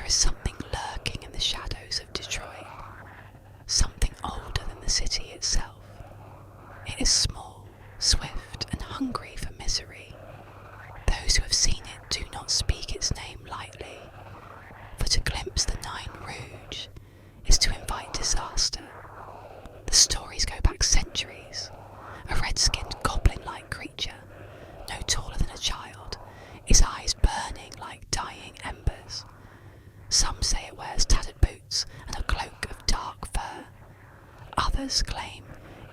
is something lurking in the shadows of Detroit, something older than the city itself. It is small, swift, and hungry for misery. Those who have seen it do not speak its name lightly, for to glimpse the Nine Rouge is to invite disaster. The stories go back centuries. A red-skinned goblin-like creature, no taller than a child, his eyes burning like dying embers. Some say it wears tattered boots and a cloak of dark fur. Others claim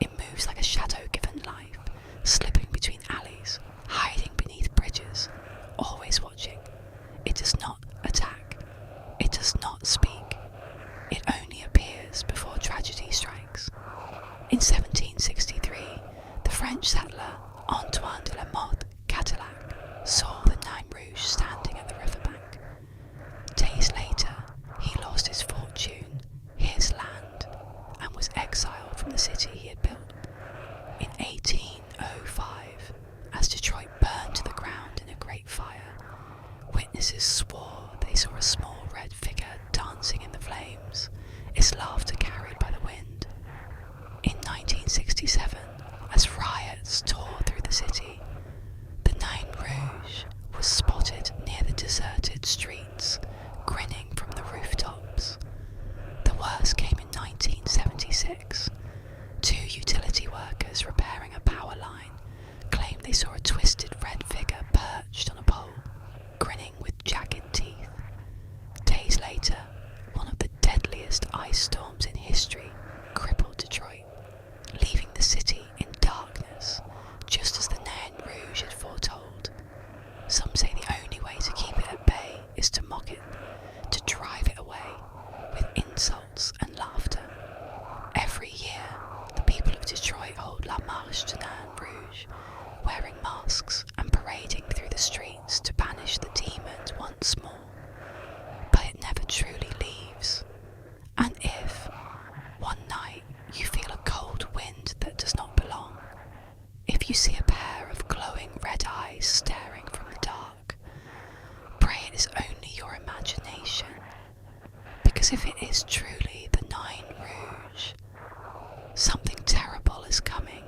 it moves like a shadow given life, slipping between alleys, hiding beneath bridges, always watching. It does not attack. It does not speak. It only appears before tragedy strikes. In 1763, the French settler Antoine de la Motte Cadillac saw the Nine Rouge standing at the riverbank. Days later, he lost his fortune, his land, and was exiled from the city he had built. In 1805, as Detroit burned to the ground in a great fire, witnesses swore they saw a small red figure dancing in the flames, its laughter carried by the wind. In 1967, as riots tore through the city, the Nine Rouge was spotted near the deserted streets, grinning from the rooftops. The worst came in 1976. Two utility workers repairing a power line claimed they saw a twisted red figure perched on a pole, grinning with jagged teeth. Days later, one of the deadliest ice storms in history crippled Detroit, leaving the city in darkness, just as the Nine Rouge had foretold. Some say the only way to keep it at bay is to mock it, to drive it away with insults and laughter. Every year, the people of Detroit hold La Marche de Nain Rouge, wearing masks and parading through the streets to banish the demons once more. But it never truly leaves. And if, one night, you feel a cold wind that does not belong, if you see a pair of glowing red eyes staring from the dark, pray it is only your imagination, because if it is truly the Nine Rouge, something terrible is coming.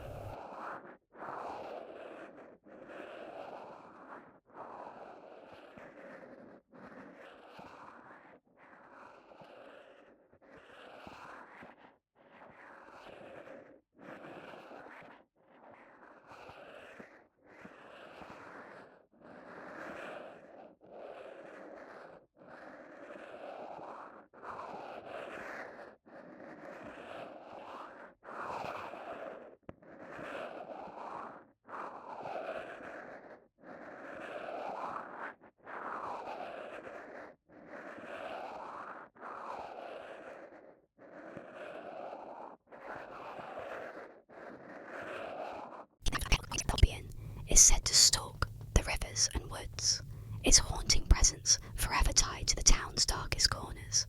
Is said to stalk the rivers and woods, its haunting presence forever tied to the town's darkest corners.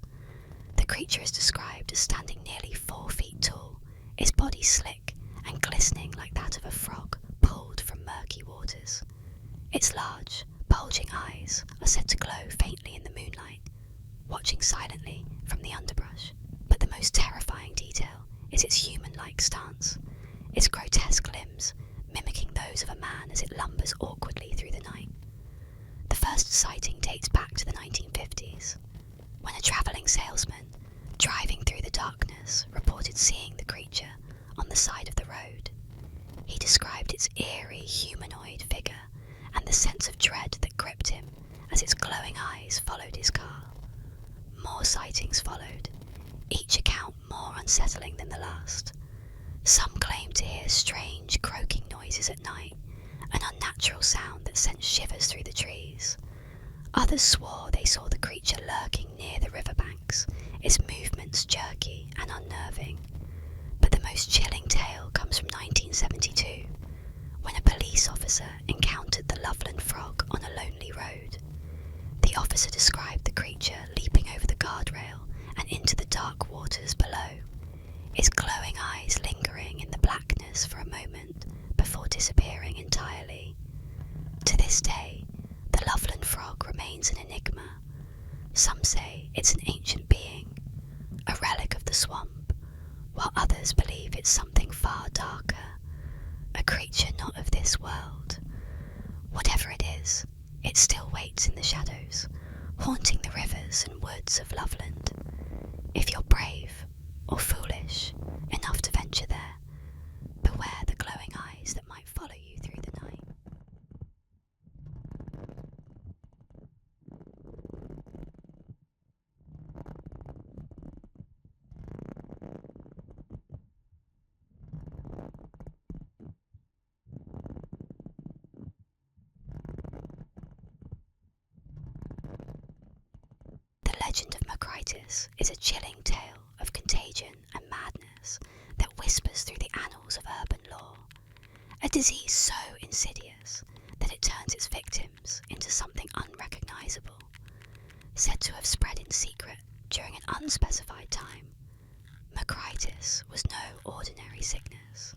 The creature is described as standing nearly 4 feet tall, its body slick and glistening like that of a frog pulled from murky waters. Its large, bulging eyes are said to glow faintly in the moonlight, watching silently from the underbrush. But the most terrifying detail is its human-like stance, its grotesque limbs mimicking those of a man as it lumbers awkwardly through the night. The first sighting dates back to the 1950s, when a travelling salesman, driving through the darkness, reported seeing the creature on the side of the road. He described its eerie humanoid figure and the sense of dread that gripped him as its glowing eyes followed his car. More sightings followed, each account more unsettling than the last. Some claimed to hear strange croaking noises at night, an unnatural sound that sent shivers through the trees. Others swore they saw the creature lurking near the riverbanks, its movements jerky and unnerving. But the most chilling tale comes from 1972, when a police officer encountered the Loveland Frog on a lonely road. The officer described the creature leaping over the guardrail and into the dark waters below, its glowing eyes lingering in the blackness for a moment before disappearing entirely. To this day, the Loveland Frog remains an enigma. Some say say it's an ancient being, a relic of the swamp, while others believe it's something far darker, a creature not of this world. Whatever it is, it still waits in the shadows, haunting the rivers and woods of Loveland. If you're brave or foolish enough to venture there, beware the glowing eyes that might follow you through the night. The legend of Macritus is a chilling tale of contagion and madness that whispers through the annals of urban lore. A disease so insidious that it turns its victims into something unrecognisable, said to have spread in secret during an unspecified time. Macritus was no ordinary sickness.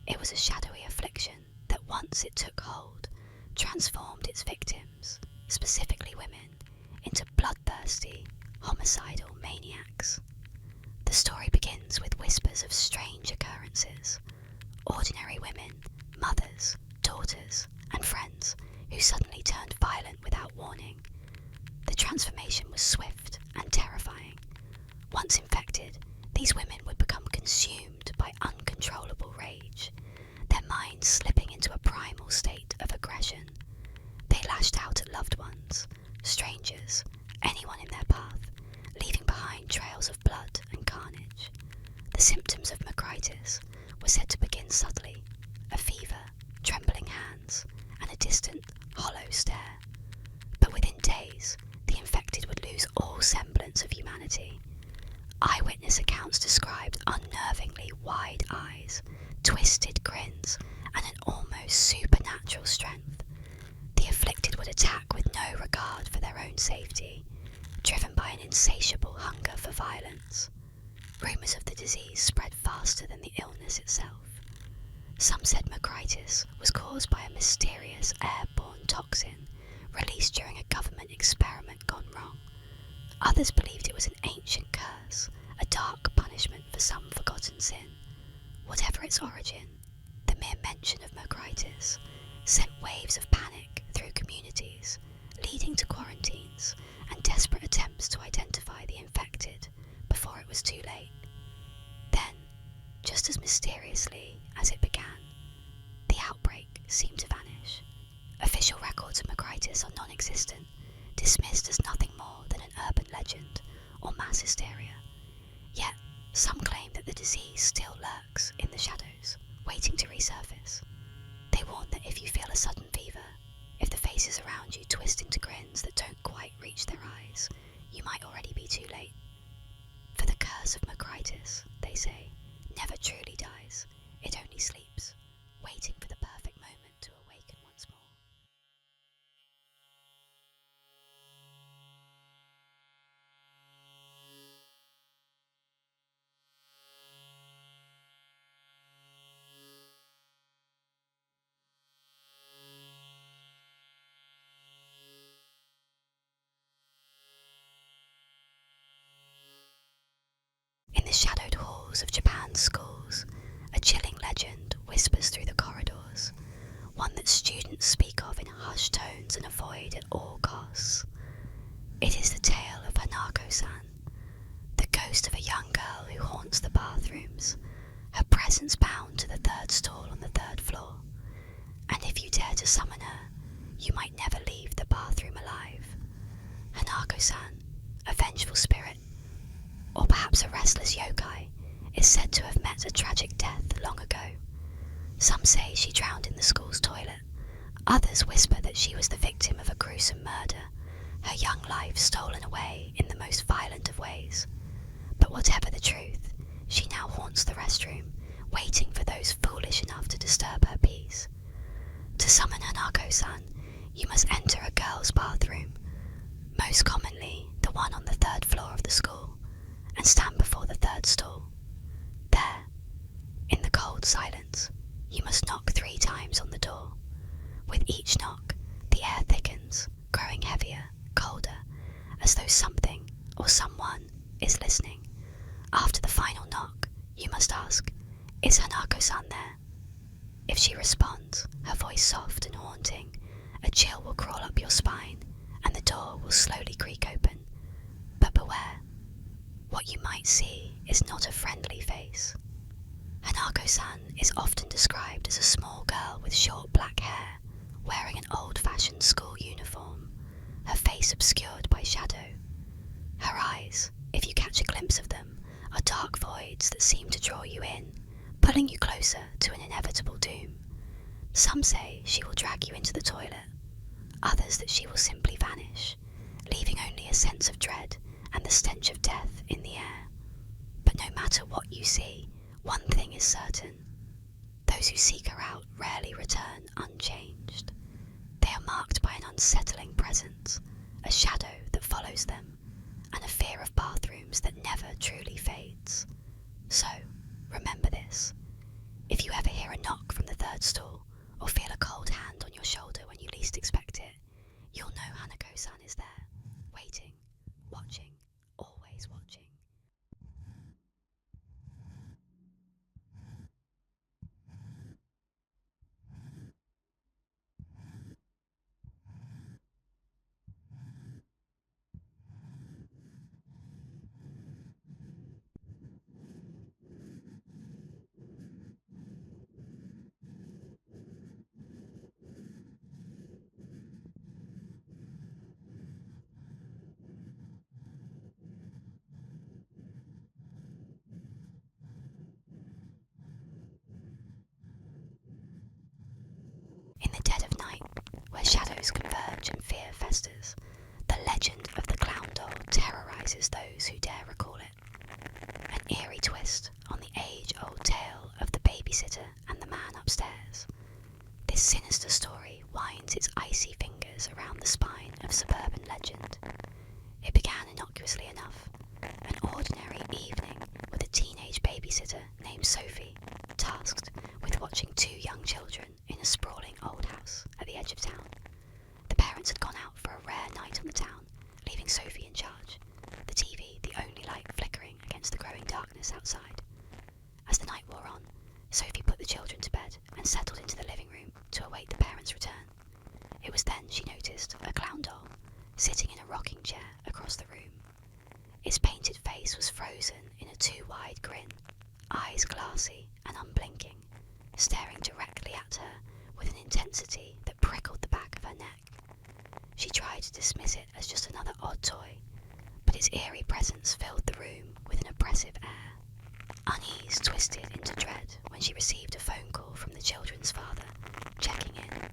It was a shadowy affliction that once it took hold, transformed its victims, specifically women, into bloodthirsty, homicidal maniacs. The story begins with whispers of strange occurrences. Ordinary women, mothers, daughters, and friends who suddenly turned violent without warning. The transformation was swift and terrifying. Once infected, these women would become consumed by uncontrollable rage, their minds slipping into a primal state of aggression. They lashed out at loved ones, strangers, anyone in their path, leaving behind trails of blood and carnage. The symptoms of Macritus were said to begin subtly: a fever, trembling hands, and a distant, hollow stare. But within days, the infected would lose all semblance of humanity. Eyewitness accounts described unnervingly wide eyes, twisted grins, and an almost supernatural strength. The afflicted would attack with no regard for their own safety, driven by an insatiable hunger for violence. Rumours of the disease spread faster than the illness itself. Some said Macritus was caused by a mysterious airborne toxin released during a government experiment gone wrong. Others believed it was an ancient curse, a dark punishment for some forgotten sin. Whatever its origin, the mere mention of Macritus sent waves of panic through communities, leading to quarantines and desperate attempts to identify the infected before it was too late. Then, just as mysteriously as it began, the outbreak seemed to vanish. Official records of Macritus are non-existent, dismissed as nothing more than an urban legend or mass hysteria. Yet, some claim that the disease still lurks in the shadows, waiting to resurface. They warn that if you feel a sudden fever, if the faces around you twist into grins that don't quite reach their eyes, you might already be too late. For the curse of Macritus, they say, never truly dies. It only sleeps, waiting for the perfect moment to awaken once more. In the shadowed halls of Japan's schools, a chilling legend whispers through the corridors, one that students speak of in hushed tones and avoid at all costs. It is the tale of Hanako-san, the ghost of a young girl who haunts the bathrooms, her presence bound to the third stall on the third floor. And if you dare to summon her, you might never leave the bathroom alive. Hanako-san, a vengeful spirit, or perhaps a restless yokai, is said to have met a tragic death long ago. Some say she drowned in the school's toilet. Others whisper that she was the victim of a gruesome murder, her young life stolen away in the most violent of ways. But whatever the truth, she now haunts the restroom, waiting for those foolish enough to disturb her peace. To summon Hanako-san, you must enter a girl's bathroom, most commonly the one on the third floor of the school, and stand before the third stall. There, in the cold silence, you must knock 3 times on the door. With each knock, the air thickens, growing heavier, colder, as though something she responds, her voice soft and haunting, a chill will crawl up your spine and the door will slowly creak open. But beware, what you might see is not a friendly face. Hanako-san is often described as a small girl with short black hair, wearing an old-fashioned school uniform, her face obscured by shadow. Her eyes, if you catch a glimpse of them, are dark voids that seem to draw you in, pulling you closer to an inevitable doom. Some say she will drag you into the toilet, others that she will simply vanish, leaving only a sense of dread and the stench of death in the air. But no matter what you see, one thing is certain. Those who seek her out rarely return unchanged. They are marked by an unsettling presence, a shadow that follows them, and a fear of bathrooms that never truly fades. So, remember this. If you ever hear a knock from the third stall, or feel a cold hand on your shoulder when you least expect it, you'll know Hanako-san is there, waiting, watching, always watching. In the dead of night, where shadows converge and fear festers, the legend of the clown doll terrorizes those who dare recall it. An eerie twist on the age-old tale of the babysitter and the man upstairs. This sinister story winds its icy fingers around the spine of suburban legend. It began innocuously enough, an ordinary evening with a teenage babysitter named Sophie, tasked with watching two young children in a sprawling old house at the edge of town. The parents had gone out for a rare night on the town, leaving Sophie in charge, the TV the only light flickering against the growing darkness outside. As the night wore on, Sophie put the children to bed and settled into the living room to await the parents' return. It was then she noticed a clown doll sitting in a rocking chair across the room. Its painted face was frozen in a too-wide grin, eyes glassy and unblinking, staring directly at her with an intensity that prickled the back of her neck. She tried to dismiss it as just another odd toy, but its eerie presence filled the room with an oppressive air. Unease twisted into dread when she received a phone call from the children's father, checking in.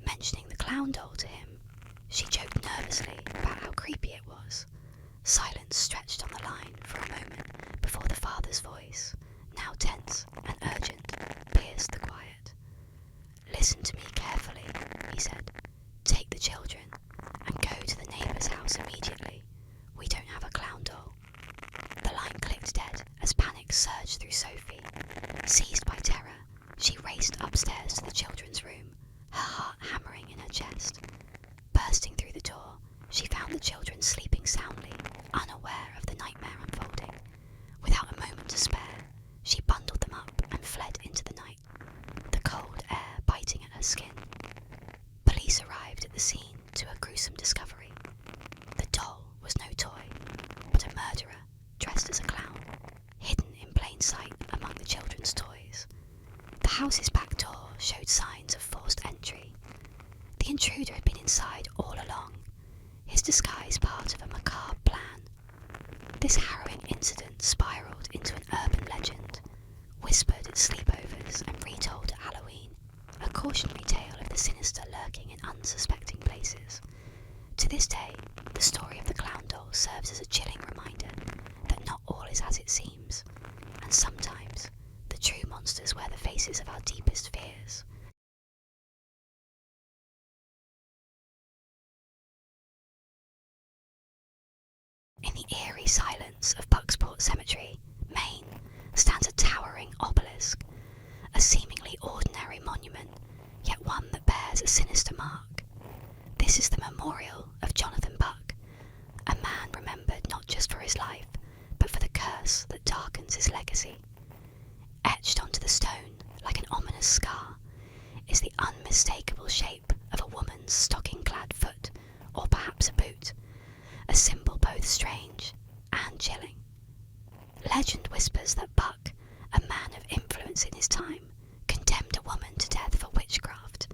Mentioning the clown doll to him, she joked nervously about how creepy it was. Silence stretched on the line for a moment before the father's voice, now tense and urgent, pierced the quiet. "Listen to me carefully," he said. "Take the children and go to the neighbour's house immediately. We don't have a clown doll." The line clicked dead as panic surged through Sophie. Seized by terror, she raced upstairs to the children's room, her heart hammering in her chest. Bursting through the door, she found the children sleeping soundly, unaware of the nightmare unfolding. Without a moment to spare, she bundled them up and fled into the night, the cold air biting at her skin. Police arrived at the scene to a gruesome discovery. The doll was no toy, but a murderer dressed as a clown, hidden in plain sight among the children's toys. The house's back door showed signs of forced entry. The intruder had been inside all along, his disguise part of a macabre plan. This harrowing incident spiraled into an urban legend, whispered at sleepovers and retold at Halloween, a cautionary tale of the sinister lurking in unsuspecting places. To this day, the story of the clown doll serves as a chilling reminder that not all is as it seems, and sometimes the true monsters wear the faces of our deepest fears. In the eerie silence of Bucksport Cemetery, Maine, stands a towering obelisk, a seemingly ordinary monument, yet one that bears a sinister mark. This is the memorial of Jonathan Buck, a man remembered not just for his life, but for the curse that darkens his legacy. Etched onto the stone, like an ominous scar, is the unmistakable shape of a woman's stocking-clad foot, or perhaps a boot, a symbol both strange and chilling. Legend whispers that Buck, a man of influence in his time, condemned a woman to death for witchcraft.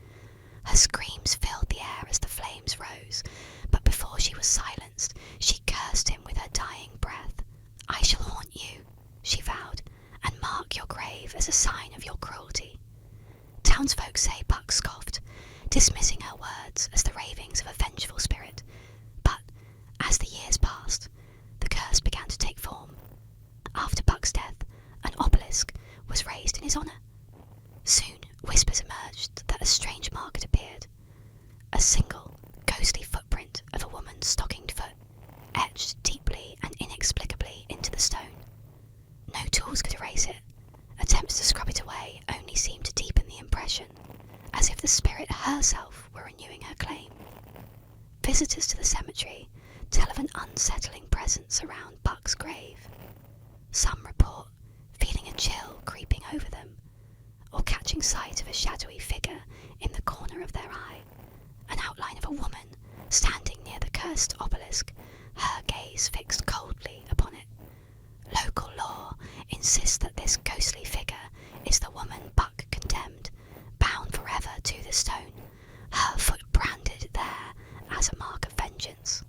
Her screams filled the air as the flames rose, but before she was silenced, she cursed him with her dying breath. "I shall haunt you," she vowed, "and mark your grave as a sign of your cruelty." Townsfolk say Buck scoffed, dismissing her words as the ravings of a vengeful spirit. But as the years passed, the curse began to take form. After Buck's death, an obelisk was raised in his honour. Soon whispers emerged that a strange mark had appeared. A single, ghostly footprint of a woman's stockinged foot, etched deeply and inexplicably into the stone. No tools could erase it. Attempts to scrub it away only seemed to deepen the impression, as if the spirit herself were renewing her claim. Visitors to the cemetery tell of an unsettling presence around Buck's grave. Some report feeling a chill creeping over them, or catching sight of a shadowy figure in the corner of their eye, an outline of a woman standing near the cursed obelisk, her gaze fixed coldly upon it. Local law insists that this ghostly figure is the woman Buck condemned, bound forever to the stone, her foot branded there as a mark of vengeance.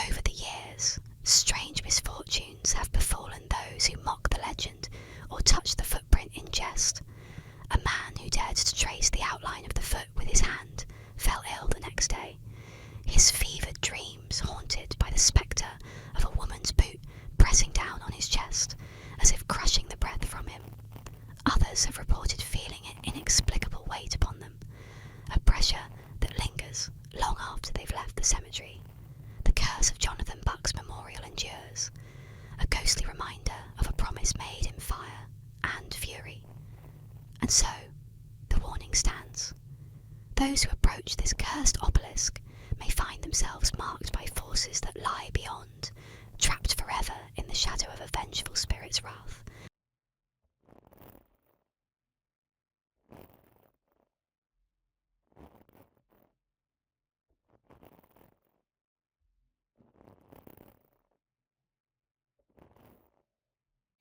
Over the years, strange misfortunes have befallen those who mock the legend or touch the footprint in jest. A man who dared to trace the outline of the foot with his hand fell ill the next day, his fevered dreams haunted by the spectre of a woman's boot pressing down on his chest, as if crushing the breath from him. Others have reported feeling an inexplicable weight upon them, a pressure that lingers long after they've left the cemetery. The curse of Jonathan Buck's memorial endures, a ghostly reminder of a promise made in fire and fury. And so, the warning stands. Those who approach this cursed obelisk may find themselves marked by forces that lie beyond, trapped forever in the shadow of a vengeful spirit's wrath.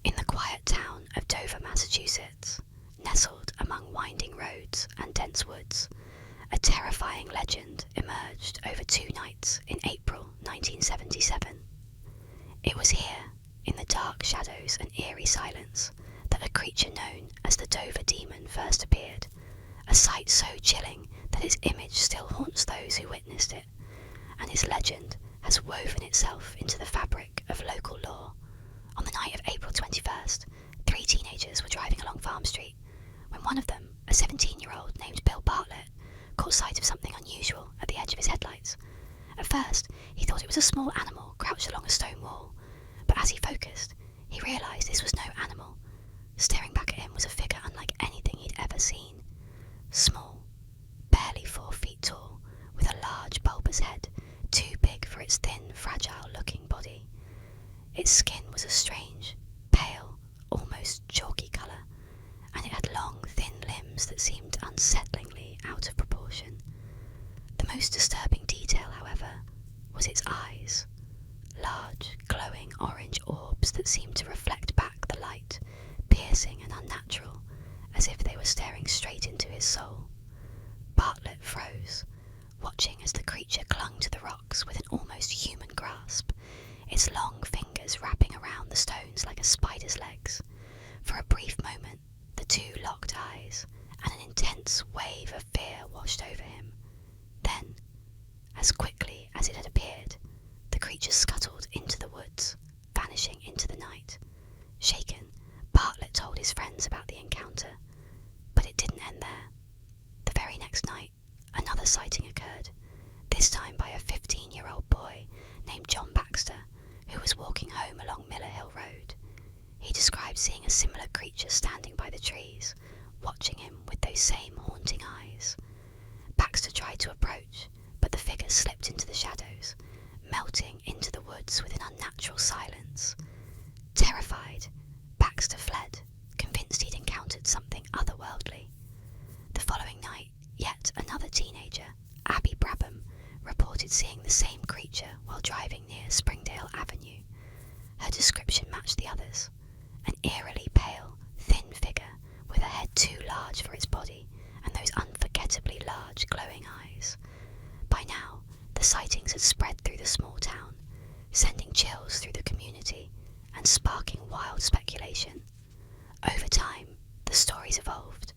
In the quiet town of Dover, Massachusetts, nestled among winding roads and dense woods, a terrifying legend emerged over 2 nights in April 1977. It was here, in the dark shadows and eerie silence, that a creature known as the Dover Demon first appeared, a sight so chilling that its image still haunts those who witnessed it, and its legend has woven itself into the fabric of local lore. On the night of April 21st, 3 teenagers were driving along Farm Street when one of them, a 17-year-old named Bill Bartlett, caught sight of something unusual at the edge of his headlights. At first, he thought it was a small animal crouched along a stone wall, but as he focused, he realised this was no animal. Staring back at him was a figure unlike anything he'd ever seen. Small, barely 4 feet tall, with a large bulbous head, too big for its thin, fragile-looking body. Its skin was a strange, pale, almost chalky colour, and it had long, thin limbs that seemed unsettlingly out of proportion. The most disturbing detail, however, was its eyes. Large, glowing orange orbs that seemed to reflect back the light, piercing and unnatural, as if they were staring straight into his soul. Bartlett froze, watching as the creature clung to the rocks with an almost human grasp, its long fingers wrapping around the stones like a spider's legs. For a brief moment, the two locked eyes, and an intense wave of fear washed over him. Then, as quickly as it had appeared, the creature scuttled into the woods, vanishing into the night. Shaken, Bartlett told his friends about the encounter, but it didn't end there. The very next night, another sighting occurred, this time by a 15-year-old boy named John Baxter, who was walking home along Miller Hill Road. He described seeing a similar creature standing by the trees, watching him with those same haunting eyes. Baxter tried to approach, but the figure slipped into the shadows, melting into the woods with an unnatural silence. Terrified, Baxter fled, convinced he'd encountered something otherworldly. The following night, another teenager, Abby Brabham, reported seeing the same creature while driving near Springdale Avenue. Her description matched the others: an eerily pale, thin figure with a head too large for its body and those unforgettably large glowing eyes. By now, the sightings had spread through the small town, sending chills through the community and sparking wild speculation. Over time, the stories evolved,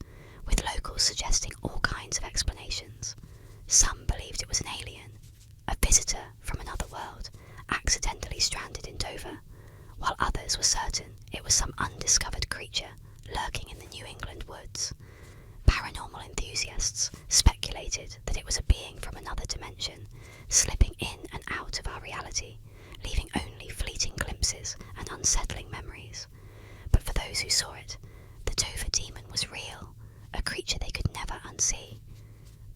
with locals suggesting all kinds of explanations. Some believed it was an alien, a visitor from another world, accidentally stranded in Dover, while others were certain it was some undiscovered creature lurking in the New England woods. Paranormal enthusiasts speculated that it was a being from another dimension, slipping in and out of our reality, leaving only fleeting glimpses and unsettling memories. But for those who saw it, the Dover demon was real, a creature they could never unsee.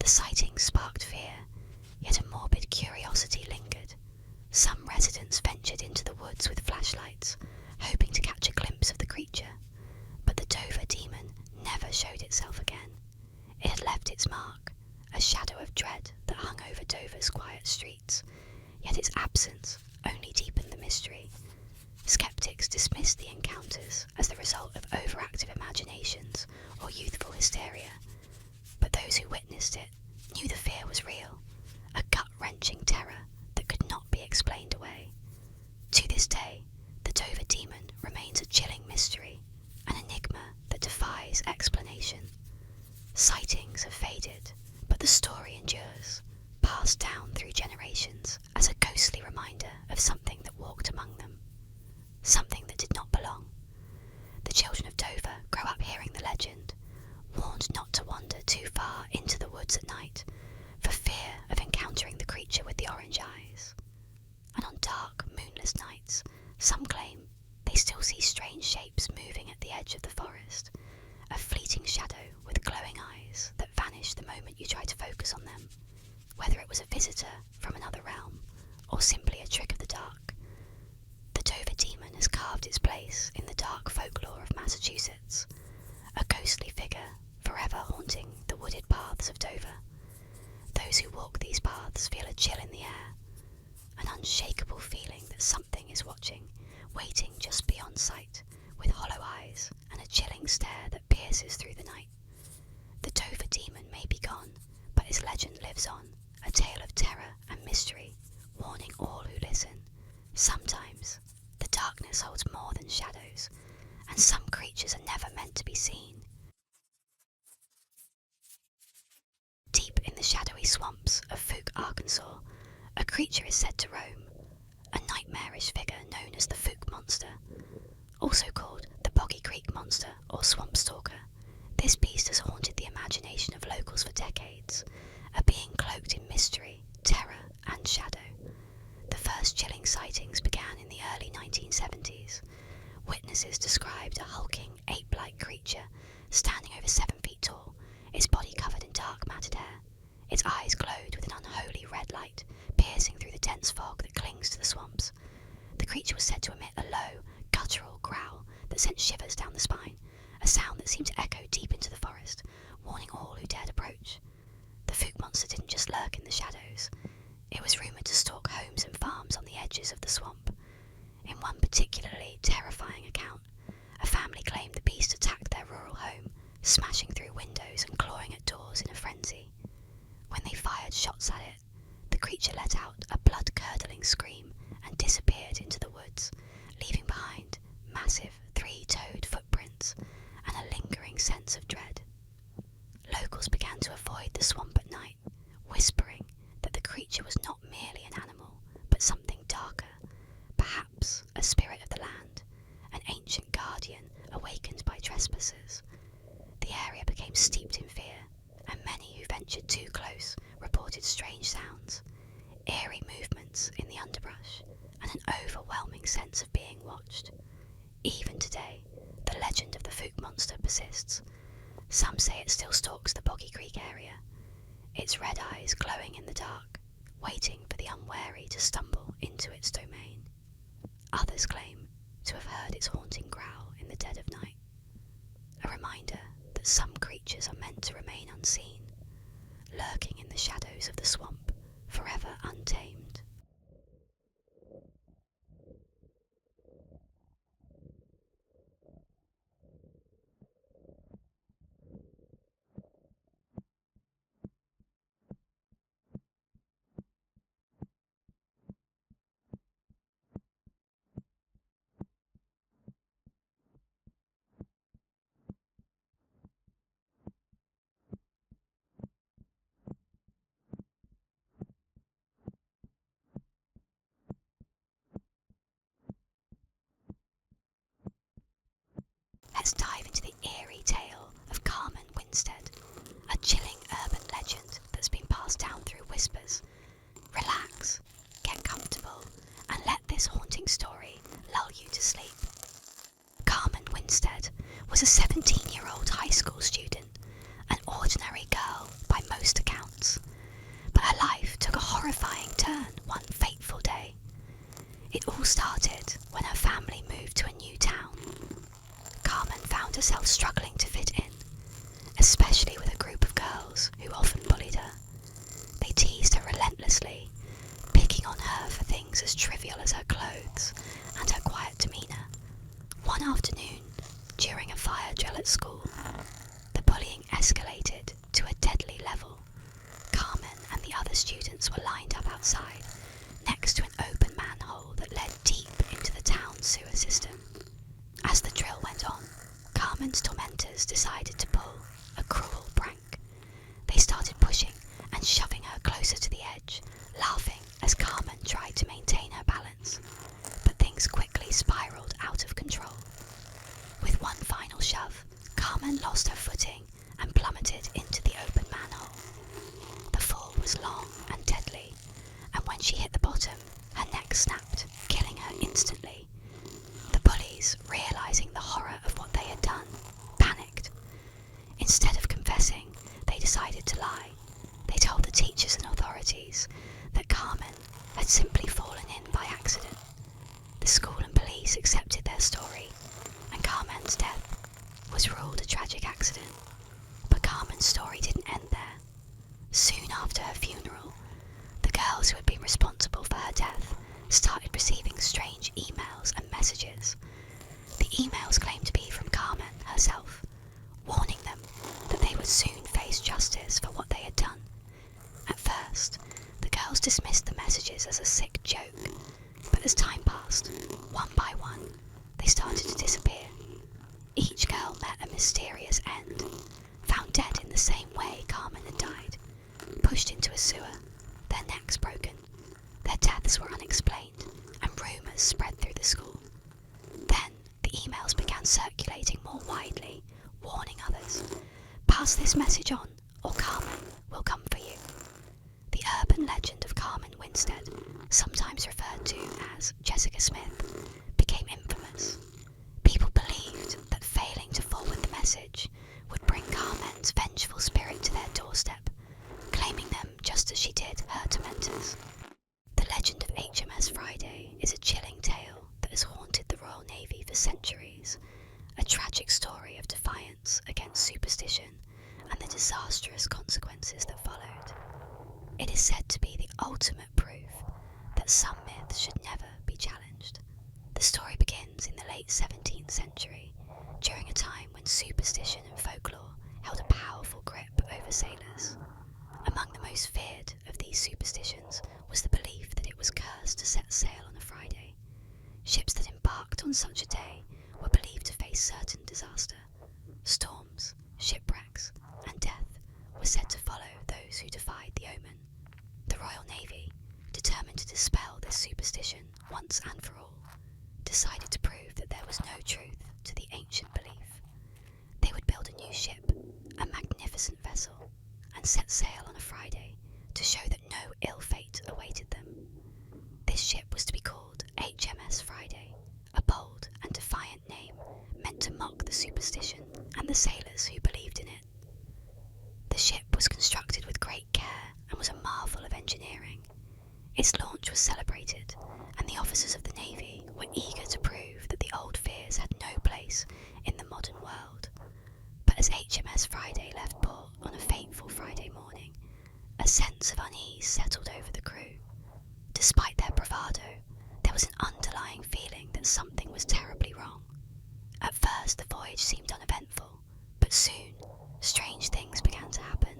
The sighting sparked fear, yet a morbid curiosity lingered. Some residents ventured into the woods with flashlights, hoping to catch a glimpse of the creature. But the Dover demon never showed itself again. It had left its mark, a shadow of dread that hung over Dover's quiet streets, yet its absence only deepened the mystery. Skeptics dismissed the encounters as the result of overactive imaginations or youthful hysteria, but those who witnessed it knew the fear was real, a gut-wrenching terror that could not be explained away. To this day, the Dover demon remains a chilling mystery, an enigma that defies explanation. Sightings have faded, but the story endures, passed down through generations as a ghostly reminder of something that walked among them, something that did not belong. The children of Dover grow up hearing the legend, warned not to wander too far into the woods at night, for fear of encountering the creature with the orange eyes. And on dark, moonless nights, some claim they still see strange shapes moving at the edge of the forest, a fleeting shadow with glowing eyes that vanish the moment you try to focus on them. Whether it was a visitor from another realm, or simply a trick of the dark, the Dover demon has carved its place in the dark folklore of Massachusetts, a ghostly figure forever haunting the wooded paths of Dover. Those who walk these paths feel a chill in the air, an unshakable feeling that something is watching, waiting just beyond sight, with hollow eyes and a chilling stare that pierces through the night. The Dover demon may be gone, but his legend lives on, a tale of terror and mystery, warning all who listen. Sometimes, the darkness holds more than shadows, and some creatures are never meant to be seen. Deep in the shadowy swamps of Fouke, Arkansas, a creature is said to roam, a nightmarish figure known as the Fouke Monster, also called the Boggy Creek Monster or Swamp Stalker. This beast has haunted the imagination of locals for decades, a being cloaked in mystery, terror, and shadow. The first chilling sightings began in the early 1970s. Witnesses described a hulking, ape-like creature standing over 7 feet tall, its body covered in dark matted hair. Its eyes glowed with an unholy red light, piercing through the dense fog that clings to the swamps. The creature was said to emit a low, guttural growl that sent shivers down the spine, a sound that seemed to echo deep into the forest, warning all who dared approach. The Fouke Monster didn't just lurk in the shadows. It was rumoured to stalk homes and farms on the edges of the swamp. In one particularly terrifying account, a family claimed the beast attacked their rural home, smashing through windows and clawing at doors in a frenzy. When they fired shots at it, the creature let out a blood-curdling scream and disappeared into the woods, leaving behind massive 3-toed footprints and a lingering sense of dread. Locals began to avoid the swamp at night, whispering that the creature was not merely an animal, but something darker, perhaps a spirit of the land, an ancient guardian awakened by trespassers. The area became steeped in fear, and many who ventured too close reported strange sounds, eerie movements in the underbrush, and an overwhelming sense of being watched. Even today, the legend of the Fouke Monster persists. Some say it still stalks the Boggy Creek area, its red eyes glowing in the dark, waiting for the unwary to stumble into its domain. Others claim to have heard its haunting growl in the dead of night, a reminder that some creatures are meant to remain unseen, lurking in the shadows of the swamp, forever untamed. Let's dive into the eerie tale of Carmen Winstead, a chilling urban legend that's been passed down through whispers. Relax, get comfortable, and let this haunting story lull you to sleep. Carmen Winstead was a 17-year-old high school student, an ordinary girl by most accounts. But her life took a horrifying turn one fateful day. It all started when her family moved to a new town. Carmen found herself struggling to fit in, especially with a group of girls who often bullied her. They teased her relentlessly, picking on her for things as trivial as her clothes and her quiet demeanour. One afternoon, during a fire drill at school, the bullying escalated to a deadly level. Carmen and the other students were lined up outside, next to an open manhole that led deep into the town's sewer system. As the drill went on, Carmen's tormentors decided to pull a cruel prank. They started pushing and shoving her closer to the edge, laughing as Carmen tried to maintain her balance. But things quickly spiraled out of control. With one final shove, Carmen lost her footing and plummeted into the open manhole. The fall was long and deadly, and when she hit the bottom, her neck snapped, killing her instantly. The bullies, realising the horror of what they had done, panicked. Instead of confessing, they decided to lie. They told the teachers and authorities that Carmen had simply fallen in by accident. The school and police accepted their story, and Carmen's death was ruled a tragic accident. But Carmen's story didn't end there. Soon after her funeral, the girls who had been responsible for her death started receiving strange emails and messages. The emails claimed to be from Carmen herself, warning them that they would soon face justice for what they had done. At first, the girls dismissed the messages as a sick joke, but as time passed, one by one, they started to disappear. Each girl met a mysterious end, found dead in the same way Carmen had died, pushed into a sewer, their necks broken. Their deaths were unexplained, and rumours spread through the school. Then, the emails began circulating more widely, warning others, pass this message on, or Carmen will come for you. The urban legend of Carmen Winstead, sometimes referred to as Jessica Smith, became infamous. People believed that failing to forward the message would bring Carmen's vengeful spirit to their doorstep, claiming them just as she did her tormentors. The legend of HMS Friday is a chilling tale that has haunted the Royal Navy for centuries, a tragic story of defiance against superstition and the disastrous consequences that followed. It is said to be the ultimate proof that some myths should never be challenged. The story begins in the late 17th century, during a time when superstition and folklore held a powerful grip over sailors. Among the most feared of these superstitions was the belief that it was cursed to set sail on a Friday. Ships that embarked on such a day were believed to face certain disaster. Storms, shipwrecks, and death were said to follow those who defied the omen. The Royal Navy, determined to dispel this superstition once and for all, decided to prove that there was no truth to the ancient belief. They would build a new ship, a magnificent vessel, and set sail on a Friday to show that no ill fate awaited them. This ship was to be called HMS Friday, a bold and defiant name meant to mock the superstition and the sailors who believed in it. The ship was constructed with great care and was a marvel of engineering. Its launch was celebrated, and the officers of the Navy were eager to prove that the old fears had no place in the modern world. But as HMS Friday left port on a fateful Friday morning, strange things began to happen.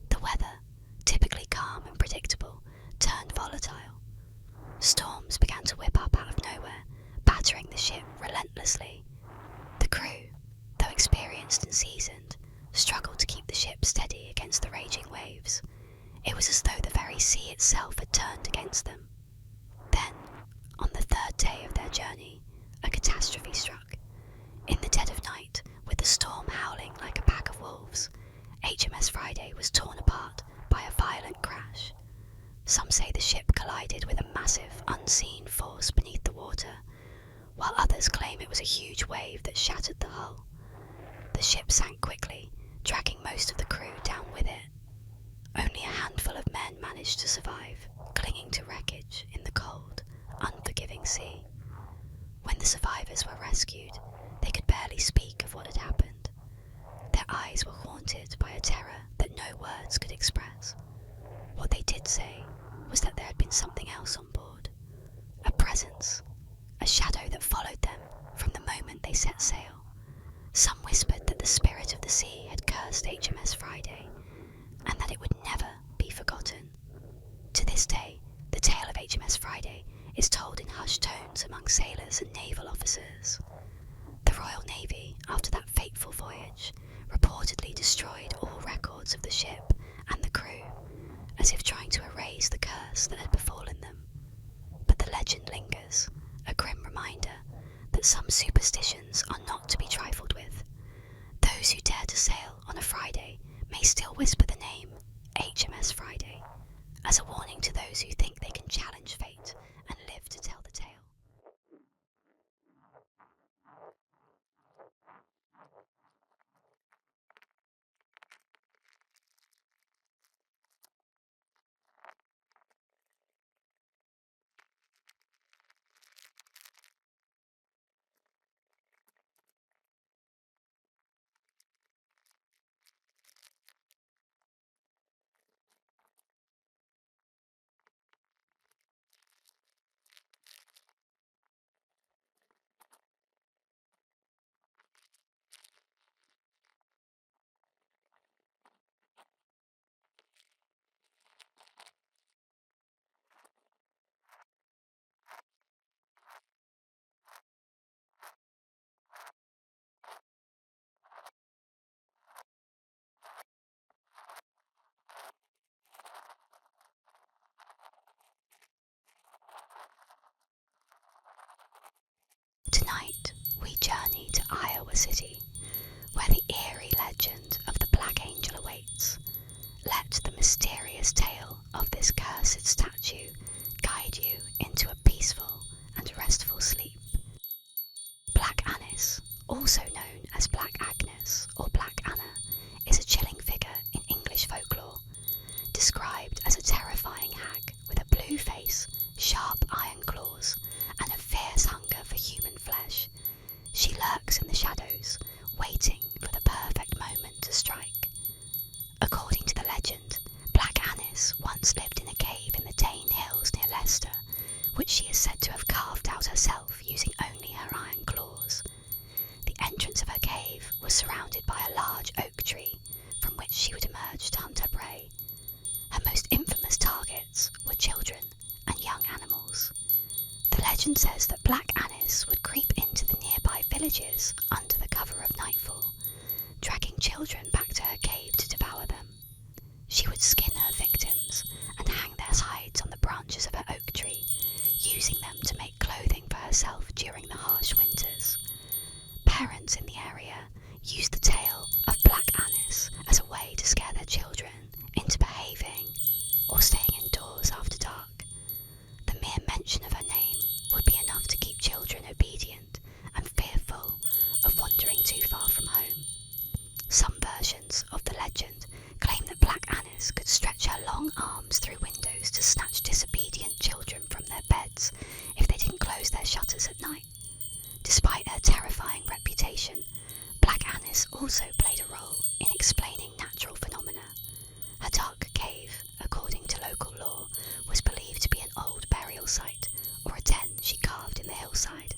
The weather, typically calm and predictable, turned volatile. Storms began to whip up out of nowhere, battering the ship relentlessly. The crew, though experienced and seasoned, struggled to keep the ship steady against the raging waves. It was as though the very sea itself had turned against them. Then, on the third day of their journey, a catastrophe struck. In the dead of night, with the storm howling like a pack of wolves, HMS Friday was torn apart by a violent crash. Some say the ship collided with a massive, unseen force beneath the water, while others claim it was a huge wave that shattered the hull. The ship sank quickly, dragging most of the crew down with it. Only a handful of men managed to survive, clinging to wreckage in the cold, unforgiving sea. When the survivors were rescued, they could barely speak of what had happened. Their eyes were haunted by a terror that no words could express. What they did say was that there had been something else on board. A presence, a shadow that followed them from the moment they set sail. Some whispered that the spirit of the sea had cursed HMS Friday, and that it would never be forgotten. To this day, the tale of HMS Friday is told in hushed tones among sailors and naval officers. The Royal Navy, after that fateful voyage, reportedly destroyed all records of the ship and the crew, as if trying to erase the curse that had befallen them. But the legend lingers, a grim reminder that some superstitions are not to be trifled with. Those who dare to sail on a Friday may still whisper the name HMS Friday, as a warning to those who think they can challenge fate and live to tell the tale. Tonight, we journey to Iowa City, where the eerie legend of the Black Angel awaits. Let the mysterious tale of this cursed statue guide you into a peaceful and restful sleep. Black Annis, also known as Black Agnes or Black Anna, is a chilling figure in English folklore, described as a terrifying hag with a blue face, sharp iron claws, and a fierce hunger for human flesh. She lurks in the shadows, waiting for the perfect moment to strike. According to the legend, Black Annis once lived in a cave in the Dane Hills near Leicester, which she is said to have carved out herself using only her iron claws. The entrance of her cave was surrounded by a large oak tree, from which she would emerge to hunt her prey. Her most infamous targets were children and young animals. The legend says that Black Annis would creep into the nearby villages under the cover of nightfall, dragging children back to her cave to devour them. She would skin her victims and hang their hides on the branches of her oak tree, using them to make clothing for herself during the harsh winters. Parents in the area used the tale of Black Annis as a way to scare their children into behaving or staying indoors after dark. The mere mention of her name would be enough to keep children obedient and fearful of wandering too far from home. Some versions of the legend claim that Black Annis could stretch her long arms through windows to snatch disobedient children from their beds if they didn't close their shutters at night. Despite her terrifying reputation, Black Annis also played a role in explaining natural phenomena. Her dark cave, according to local law, was believed to be an old burial site or a den she carved in the hillside.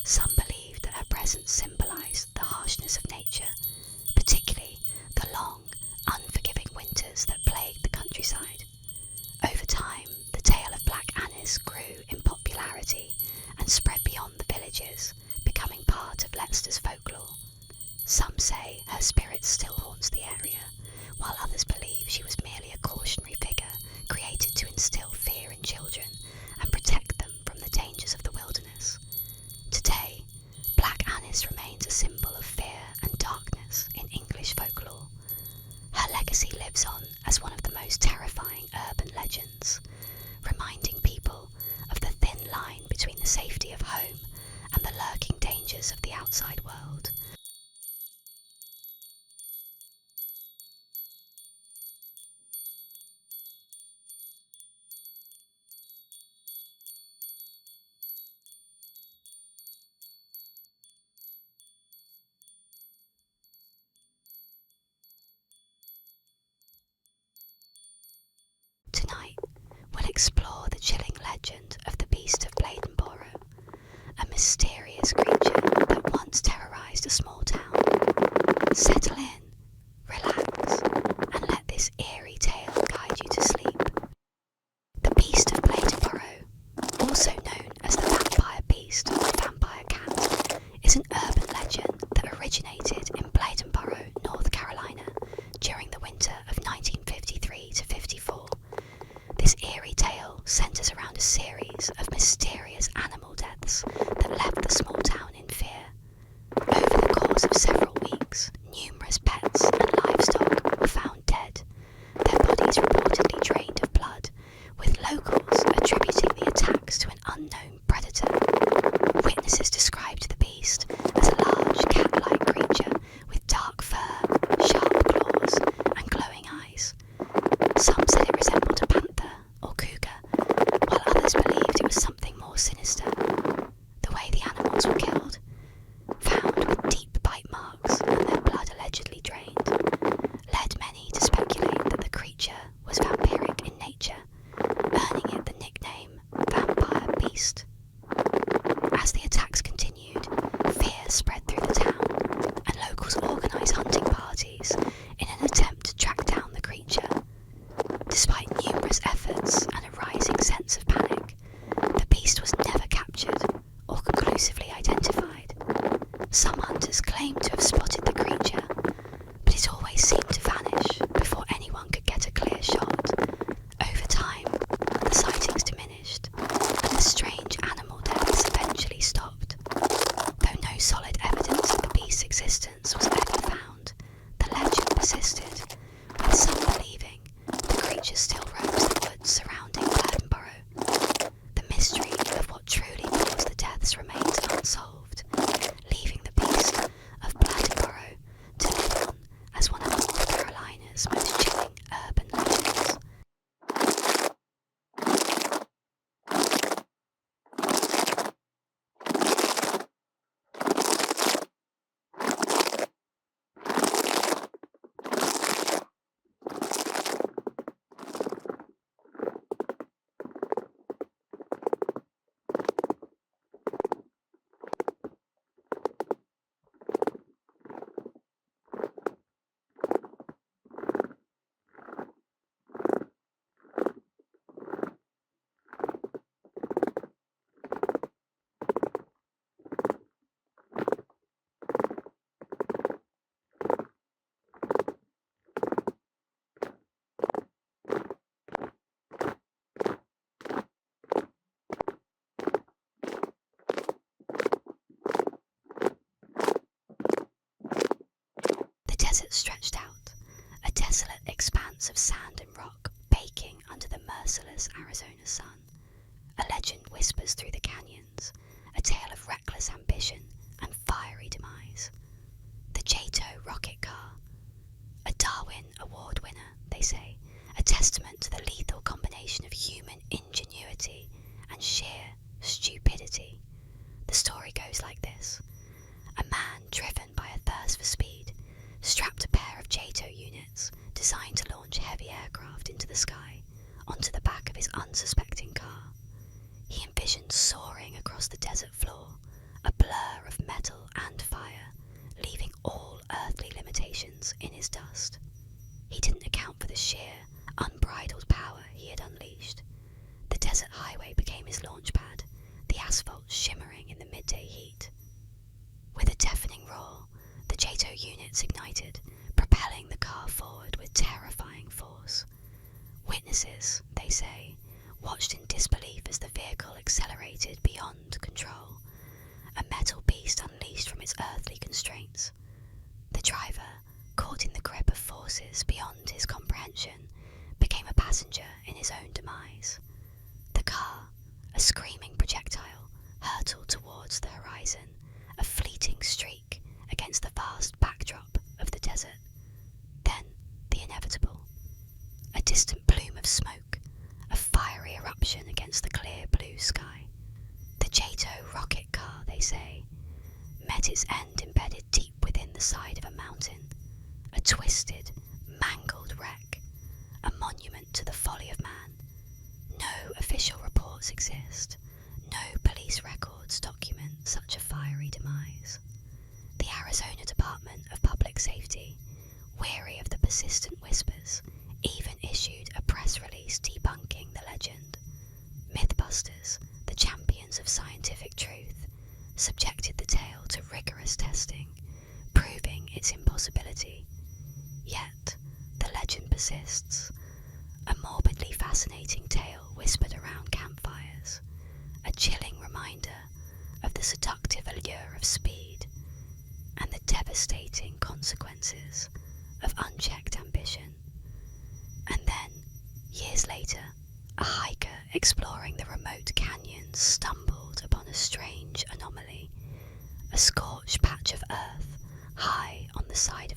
Some believed that her presence symbolised the harshness of nature, particularly years, becoming part of Leicester's folklore. Some say her spirit still haunts the area, while others believe she was merely a cautionary figure created to instill fear in children and protect them from the dangers of the wilderness. Today, Black Annis remains a symbol of fear and darkness in English folklore. Her legacy lives on as one of the most terrifying urban legends, reminding people of the thin line between the safety of home and the lurking dangers of the outside world. Tonight, we'll explore the chilling legend of the Beast of Bladenborough, a mysterious creature that once terrorised a small town. Settle in, relax, and let this eerie tale guide you to sleep. The Beast of Bladenborough, also known as the Vampire Beast or Vampire Cat, is an urban legend that originated in Bladenborough, North Carolina, during the winter of 1953 to 54. This eerie tale centres around a series of mysterious animal deaths that left the small town in fear. Over the course of several weeks, numerous pets and livestock were found dead, their bodies reportedly drained of blood, with locals attributing the attacks to an unknown predator. Witnesses described the beast as a large cat-like creature with dark fur, sharp claws, and glowing eyes. Some said it resembled a panther or cougar, while others believed it was something more sinister. The way the animals were killed, found with deep bite marks and their blood allegedly drained, led many to speculate that the creature was vampiric in nature, earning it the nickname Vampire Beast. As the attacks continued, fear spread through the town, and locals organised hunting parties in an attempt to track down the creature. Despite numerous efforts and a rising sense of panic, the beast was never captured or conclusively identified. Some hunters claimed to have spotted the creature, but it always seemed to vanish before anyone could get a clear shot. Over time, the sightings diminished, and the strange animal deaths eventually stopped. Though no solid evidence of the beast's existence was ever found, the legend persisted, with some believing the creature still roams the woods surrounding Bladenborough. The mystery of what truly caused the deaths remains unsolved, leaving the Beast of Bladenborough to live on as one of North Carolina's most chilling urban legends. The desert stretched out, a desolate expanse of sand and rock baking under the merciless Arizona sun. A legend whispers through the canyons, a tale of reckless ambition and fiery demise. The JATO rocket car, a Darwin Award winner, they say, a testament to the lethal combination of human ingenuity and sheer stupidity. The story goes like this. A man driven by a thirst for speed strapped a pair of JATO units designed to launch heavy aircraft into the sky onto the back of his unsuspecting car. He envisioned soaring across the desert floor, a blur of metal and fire, leaving all earthly limitations in his dust. He didn't account for the sheer, unbridled power he had unleashed. The desert highway became his launch pad, the asphalt shimmering in the midday heat. gets ignited, propelling the car forward with terrifying force. Witnesses, they say, watched in disbelief as the vehicle accelerated beyond control, a metal beast unleashed from its earthly constraints. The driver, caught in the grip of forces beyond his comprehension, became a passenger in his own demise. The car, a screaming projectile, hurtled towards the horizon, a fleeting streak against the vast backdrop of the desert. Then the inevitable. A distant plume of smoke, a fiery eruption against the clear blue sky. The Jato rocket car, they say, met its end embedded deep within the side of a mountain, a twisted, mangled wreck, a monument to the folly of man. No official reports exist, no police records document such a fiery demise. The Arizona Department of Public Safety, weary of the persistent whispers, even issued a press release debunking the legend. Mythbusters, the champions of scientific truth, subjected the tale to rigorous testing, proving its impossibility. Yet, the legend persists, a morbidly fascinating tale whispered around campfires, a chilling reminder of the seductive allure of speed and the devastating consequences of unchecked ambition. And then, years later, a hiker exploring the remote canyon stumbled upon a strange anomaly, a scorched patch of earth high on the side